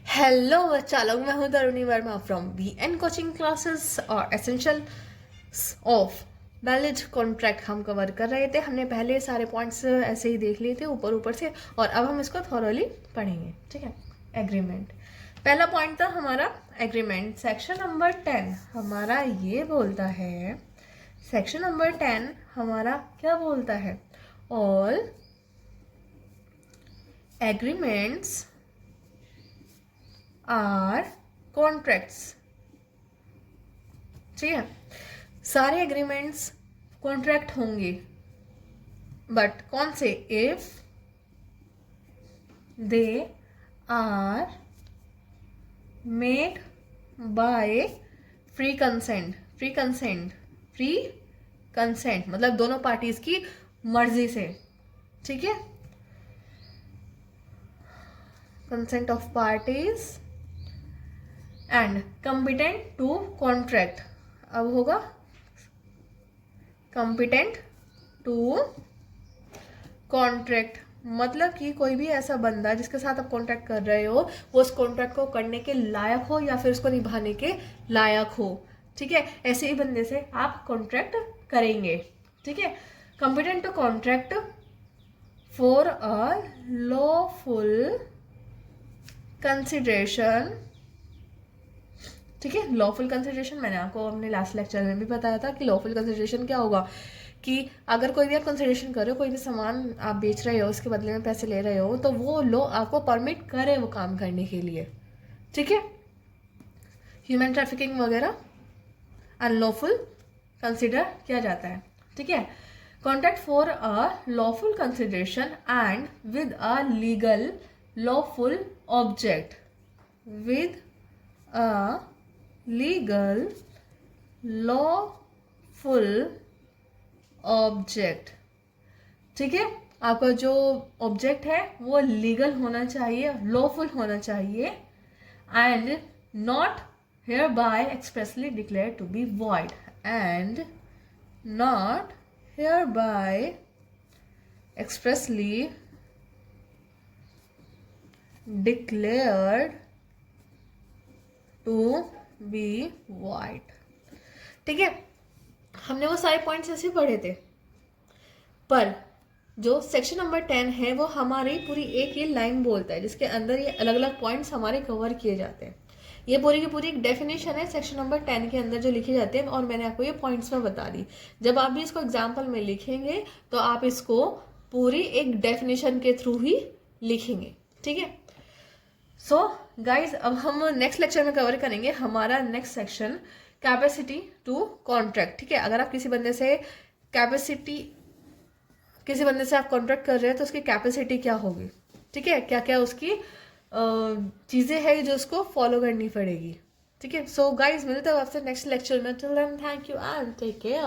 Hello बच्चा लोग, मैं हूं तरुणी Verma from BN coaching classes और एसेंशियल ऑफ वैलिड कॉन्ट्रैक्ट हम कवर कर रहे थे। हमने पहले सारे पॉइंट्स ऐसे ही देख लिए थे ऊपर ऊपर से, और अब हम इसको थॉरोली पढ़ेंगे। ठीक है, एग्रीमेंट पहला पॉइंट था हमारा एग्रीमेंट। सेक्शन नंबर 10 हमारा ये बोलता है, सेक्शन नंबर 10 हमारा क्या बोलता है, ऑल एग्रीमेंट्स आर कॉन्ट्रैक्ट्स। ठीक है, सारे एग्रीमेंट्स कॉन्ट्रैक्ट होंगे, बट कौन से? If they are made by free consent. Free consent मतलब दोनों पार्टीज की मर्जी से। ठीक है, consent of parties and competent to contract. अब होगा कॉम्पिटेंट टू कॉन्ट्रैक्ट, मतलब कि कोई भी ऐसा बंदा जिसके साथ आप कॉन्ट्रैक्ट कर रहे हो वो उस कॉन्ट्रैक्ट को करने के लायक हो या फिर उसको निभाने के लायक हो। ठीक है, ऐसे ही बंदे से आप कॉन्ट्रैक्ट करेंगे। ठीक है, competent to contract for a lawful consideration. ठीक है, लॉफुल कंसिडरेशन मैंने आपको अपने लास्ट लेक्चर में भी बताया था कि लॉफुल कंसिडरेशन क्या होगा, कि अगर कोई भी आप कंसिडरेशन कर रहे हो, कोई भी सामान आप बेच रहे हो, उसके बदले में पैसे ले रहे हो, तो वो लो आपको परमिट करे वो काम करने के लिए। ठीक है, ह्यूमन ट्रैफिकिंग वगैरह अनलॉफुल कंसिडर किया जाता है। ठीक है, contract for a lawful consideration and with a legal lawful object. With a legal lawful object. ठीक है, आपका जो ऑब्जेक्ट है वो लीगल होना चाहिए, लॉफुल होना चाहिए, and not hereby expressly declare to be void. And not hereby expressly declared to be void. ठीक है, हमने वो सारे पॉइंट्स ऐसे पढ़े थे, पर जो सेक्शन नंबर 10 है वो हमारी पूरी एक ये लाइन बोलता है जिसके अंदर ये अलग अलग पॉइंट्स हमारे कवर किए जाते हैं। ये पूरी की पूरी एक डेफिनेशन है सेक्शन नंबर 10 के अंदर जो लिखे जाते हैं, और मैंने आपको ये पॉइंट्स में बता दी। जब आप भी इसको एग्जाम्पल में लिखेंगे तो आप इसको पूरी एक डेफिनेशन के थ्रू ही लिखेंगे। ठीक है, सो गाइज अब हम नेक्स्ट लेक्चर में कवर करेंगे हमारा next section, capacity to contract. ठीक है, अगर आप किसी बंदे से आप कॉन्ट्रैक्ट कर रहे हैं तो उसकी कैपेसिटी क्या होगी। ठीक है, क्या क्या उसकी चीज़ें हैं जो उसको फॉलो करनी पड़ेगी। ठीक है, सो गाइज मिलते हैं आपसे नेक्स्ट लेक्चर में। Till then thank you and take care.